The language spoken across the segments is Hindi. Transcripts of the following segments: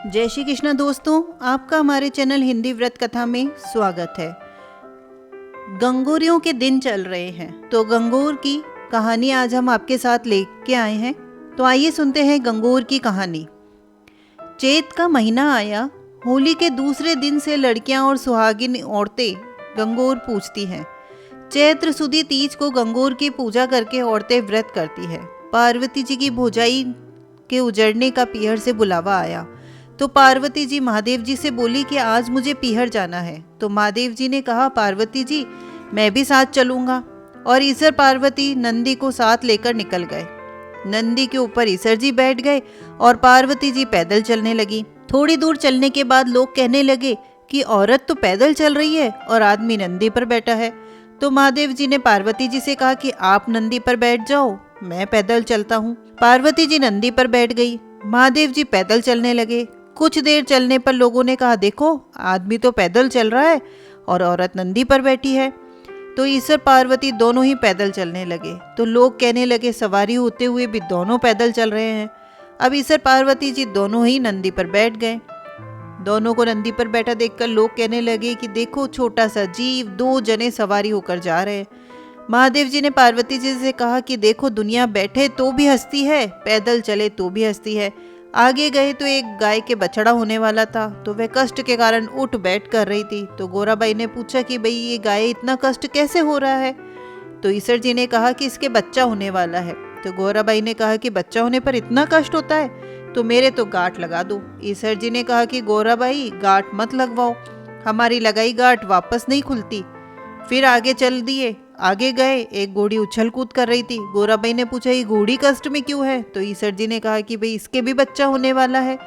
जय श्री कृष्ण दोस्तों, आपका हमारे चैनल हिंदी व्रत कथा में स्वागत है। गंगोरियों के दिन चल रहे हैं तो गंगोर की कहानी आज हम आपके साथ लेके आए हैं। तो आइए सुनते हैं गंगोर की कहानी। चैत का महीना आया। होली के दूसरे दिन से लड़कियां और सुहागिन औरतें गंगोर पूजती हैं। चैत्र सुदी तीज को गंगोर की पूजा करके औरतें व्रत करती हैं। पार्वती जी की भोजाई के उजड़ने का पीहर से बुलावा आया तो पार्वती जी महादेव जी से बोली कि आज मुझे पीहर जाना है। तो महादेव जी ने कहा, पार्वती जी मैं भी साथ चलूंगा। और ईसर पार्वती नंदी को साथ लेकर निकल गए। नंदी के ऊपर ईसर जी बैठ गए और पार्वती जी पैदल चलने लगी। थोड़ी दूर चलने के बाद लोग कहने लगे कि औरत तो पैदल चल रही है और आदमी नंदी पर बैठा है। तो महादेव जी ने पार्वती जी से कहा कि आप नंदी पर बैठ जाओ, मैं पैदल चलता हूँ। पार्वती जी नंदी पर बैठ गई, महादेव जी पैदल चलने लगे। कुछ देर चलने पर लोगों ने कहा, देखो आदमी तो पैदल चल रहा है और औरत नंदी पर बैठी है। तो ईसर पार्वती दोनों ही पैदल चलने लगे। तो लोग कहने लगे, सवारी होते हुए भी दोनों पैदल चल रहे हैं। अब ईसर पार्वती जी दोनों ही नंदी पर बैठ गए। दोनों को नंदी पर बैठा देखकर लोग कहने लगे कि देखो छोटा सा जीव, दो जने सवारी होकर जा रहे हैं। महादेव जी ने पार्वती जी से कहा कि देखो दुनिया बैठे तो भी हंसती है, पैदल चले तो भी हंसती है। आगे गए तो एक गाय के बछड़ा होने वाला था तो वह कष्ट के कारण उठ बैठ कर रही थी। तो गोराबाई ने पूछा कि भाई ये गाय इतना कष्ट कैसे हो रहा है। तो ईसर जी ने कहा कि इसके बच्चा होने वाला है। तो गोराबाई ने कहा कि बच्चा होने पर इतना कष्ट होता है तो मेरे तो गांठ लगा दो। ईसर जी ने कहा कि गोराबाई गांठ मत लगवाओ, हमारी लगाई गांठ वापस नहीं खुलती। फिर आगे चल दिए। आगे गए, एक घोड़ी उछल कूद कर रही थी। गोराबाई ने पूछा ये घोड़ी कष्ट में क्यों है। तो ईसर जी ने कहा कि भाई इसके भी बच्चा होने वाला है।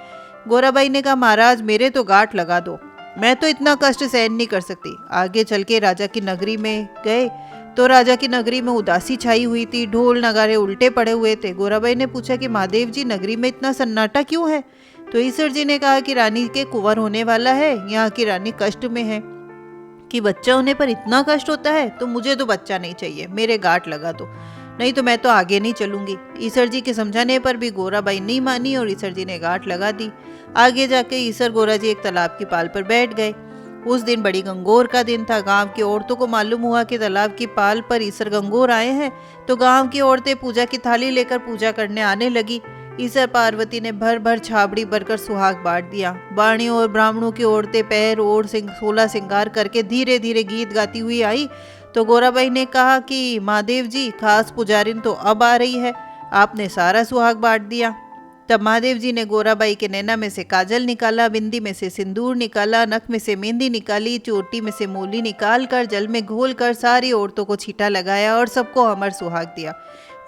गोराबाई ने कहा महाराज मेरे तो गांठ लगा दो, मैं तो इतना कष्ट सहन नहीं कर सकती। आगे चल के राजा की नगरी में गए तो राजा की नगरी में उदासी छाई हुई थी, ढोल नगारे उल्टे पड़े हुए थे। गोराबाई ने पूछा कि महादेव जी नगरी में इतना सन्नाटा क्यों है। तो ईसर जी ने कहा कि रानी के कुंवर होने वाला है, यहाँ की रानी कष्ट में है कि बच्चा होने पर इतना कष्ट होता है तो मुझे तो बच्चा नहीं चाहिए, मेरे गांठ लगा दो, नहीं तो मैं तो आगे नहीं चलूंगी। ईसर जी के समझाने पर भी गोराबाई नहीं मानी और ईसर जी ने गांठ लगा दी। आगे जाके ईसर गोरा जी एक तालाब की पाल पर बैठ गए। उस दिन बड़ी गंगोर का दिन था। गांव की औरतों को मालूम हुआ कि तालाब की पाल पर ईसर गंगोर आए हैं तो गांव की औरतें पूजा की थाली लेकर पूजा करने आने लगी। ईसर पार्वती ने भर भर छाबड़ी भरकर सुहाग बांट दिया। बाणियों और ब्राह्मणों की औरतें पैर और सोलह श्रृंगार करके धीरे धीरे गीत गाती हुई आई। तो गोराबाई ने कहा कि महादेव जी खास पुजारिन तो अब आ रही है, आपने सारा सुहाग बांट दिया। तब महादेव जी ने गोराबाई के नैना में से काजल निकाला, बिंदी में से सिंदूर निकाला, नक में से मेहंदी निकाली, चोटी में से मोली निकाल कर जल में घोल कर सारी औरतों को छींटा लगाया और सबको अमर सुहाग दिया।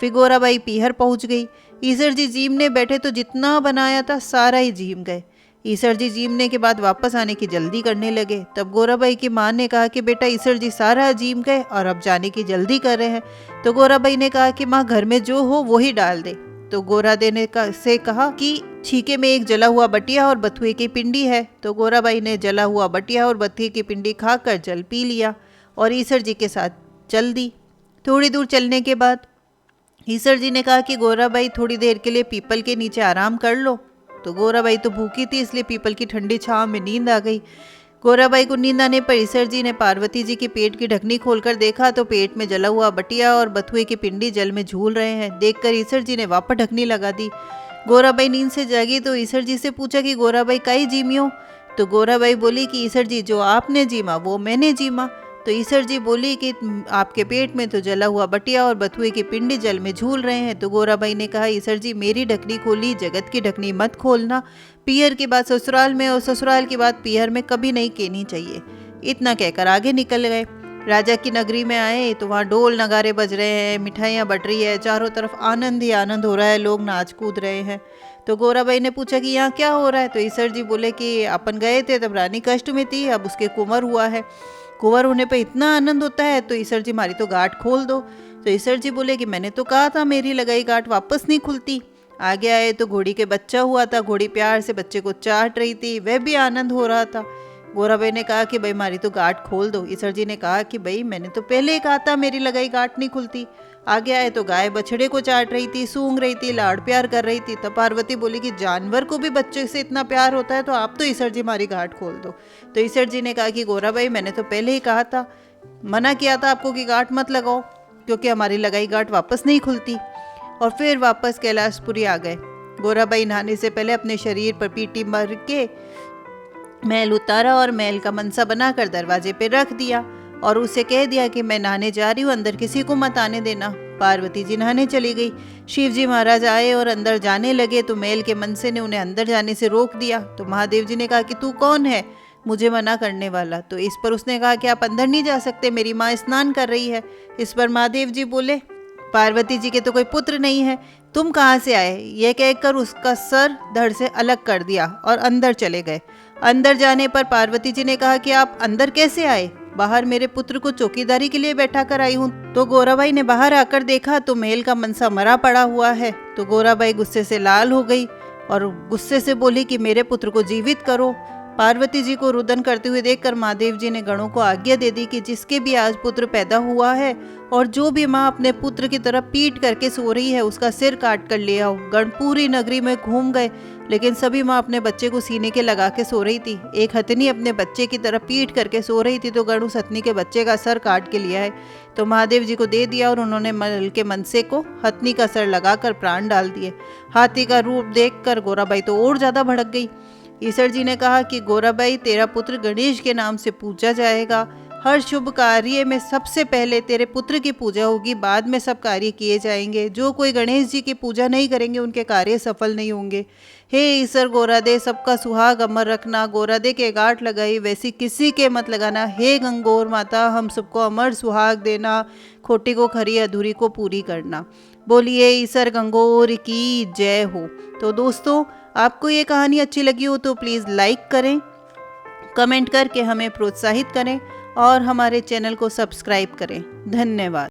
फिर गोराबाई पीहर पहुंच गई। ईसर जी जीमने बैठे तो जितना बनाया था सारा ही जीम गए। ईसर जी जीमने के बाद वापस आने की जल्दी करने लगे। तब गोराबाई की माँ ने कहा कि बेटा ईसर जी सारा जीम गए और अब जाने की जल्दी कर रहे हैं। तो गोराबाई ने कहा कि माँ घर में जो हो वही डाल दे। तो गोरादे ने से कहा कि छीके में एक जला हुआ बटिया और बथुए की पिंडी है। तो गोराबाई ने जला हुआ बटिया और बथुए की पिंडी खाकर जल पी लिया और ईसर जी के साथ चल दी। थोड़ी दूर चलने के बाद ईसर जी ने कहा कि गोराबाई थोड़ी देर के लिए पीपल के नीचे आराम कर लो। तो गोराबाई तो भूखी थी इसलिए पीपल की ठंडी छांव में नींद आ गई। गोराबाई को नींद आने पर ईसर जी ने पार्वती जी के पेट की ढकनी खोलकर देखा तो पेट में जला हुआ बटिया और बथुए की पिंडी जल में झूल रहे हैं। देखकर ईसर जी ने वापस ढकनी लगा दी। गोराबाई नींद से जागी तो ईसर जी से पूछा कि गोराबाई काई जीमियो। तो गोराबाई बोली कि ईसर जी जो आपने जीमा वो मैंने जीमा। तो ईसर जी बोली कि आपके पेट में तो जला हुआ बटिया और बथुए की पिंडी जल में झूल रहे हैं। तो गोराबाई ने कहा ईसर जी मेरी ढकनी खोली, जगत की ढकनी मत खोलना। पीहर की बात ससुराल में और ससुराल की बात पीहर में कभी नहीं कहनी चाहिए। इतना कहकर आगे निकल गए। राजा की नगरी में आए तो वहाँ ढोल नगारे बज रहे हैं, मिठाइयाँ बट रही है, चारों तरफ आनंद ही आनंद हो रहा है, लोग नाच कूद रहे हैं। तो गोराबाई ने पूछा कि यहाँ क्या हो रहा है। तो ईसर जी बोले कि अपन गए थे तब रानी कष्ट में थी, अब उसके कुंवर हुआ है, कुंवर होने पर इतना आनंद होता है तो ईसर जी हमारी तो गांठ खोल दो। तो ईसर जी बोले कि मैंने तो कहा था मेरी लगाई गांठ वापस नहीं खुलती। आगे आए तो घोड़ी के बच्चा हुआ था, घोड़ी प्यार से बच्चे को चाट रही थी, वह भी आनंद हो रहा था। गोराबाई ने कहा कि भाई हमारी तो गांठ खोल दो। ईसर जी ने कहा कि भाई मैंने तो पहले ही कहा था मेरी लगाई गांठ नहीं खुलती। आगे आए तो गाय बछड़े को चाट रही थी, सूंघ रही थी, लाड़ प्यार कर रही थी। तब पार्वती बोली कि जानवर को भी बच्चे से इतना प्यार होता है तो आप तो ईसर जी हमारी घाट खोल दो। तो ईसर जी ने कहा कि गोराबाई मैंने तो पहले ही कहा था, मना किया था आपको कि घाट मत लगाओ, क्योंकि हमारी लगाई घाट वापस नहीं खुलती। और फिर वापस कैलाशपुरी आ गए। गोराबाई नहाने से पहले अपने शरीर पर पीटी मार के मैल उतारा और मैल का मनसा बनाकर दरवाजे पे रख दिया और उसे कह दिया कि मैं नहाने जा रही हूँ, अंदर किसी को मत आने देना। पार्वती जी नहाने चली गई। शिव जी महाराज आए और अंदर जाने लगे तो मैल के मनसे ने उन्हें अंदर जाने से रोक दिया। तो महादेव जी ने कहा कि तू कौन है मुझे मना करने वाला। तो इस पर उसने कहा कि आप अंदर नहीं जा सकते, मेरी माँ स्नान कर रही है। इस पर महादेव जी बोले पार्वती जी के तो कोई पुत्र नहीं है, तुम कहाँ से आए। यह कहकर उसका सर धड़ से अलग कर दिया और अंदर चले गए। अंदर जाने पर पार्वती जी ने कहा कि आप अंदर कैसे आए। बाहर मेरे पुत्र को चौकीदारी के लिए बैठा कर आई हूँ। तो गोराबाई ने बाहर आकर देखा तो महल का मनसा मरा पड़ा हुआ है। तो गोराबाई गुस्से से लाल हो गई और गुस्से से बोली कि मेरे पुत्र को जीवित करो। पार्वती जी को रुदन करते हुए देखकर महादेव जी ने गणों को आज्ञा दे दी कि जिसके भी आज पुत्र पैदा हुआ है और जो भी माँ अपने पुत्र की तरफ पीट करके सो रही है उसका सिर काट कर ले आओ। गण पूरी नगरी में घूम गए, लेकिन सभी माँ अपने बच्चे को सीने के लगा के सो रही थी। एक हथनी अपने बच्चे की तरफ पीट करके सो रही थी तो गण उस हथनी के बच्चे का सर काट के लिया है तो महादेव जी को दे दिया और उन्होंने महल के मनसे को हथनी का सर लगाकर प्राण डाल दिए। हाथी का रूप देखकर गोराबाई तो और ज्यादा भड़क गई। ईसर जी ने कहा कि गोराबाई तेरा पुत्र गणेश के नाम से पूजा जाएगा। हर शुभ कार्य में सबसे पहले तेरे पुत्र की पूजा होगी, बाद में सब कार्य किए जाएंगे। जो कोई गणेश जी की पूजा नहीं करेंगे उनके कार्य सफल नहीं होंगे। हे ईसर गोरादे सबका सुहाग अमर रखना, गोरादे के गांठ लगाई वैसी किसी के मत लगाना। हे गंगोर माता हम सबको अमर सुहाग देना, खोटी को खरी अधूरी को पूरी करना। बोलिए ईसर गंगोर की जय हो। तो दोस्तों आपको ये कहानी अच्छी लगी हो तो प्लीज़ लाइक करें, कमेंट करके हमें प्रोत्साहित करें और हमारे चैनल को सब्सक्राइब करें। धन्यवाद।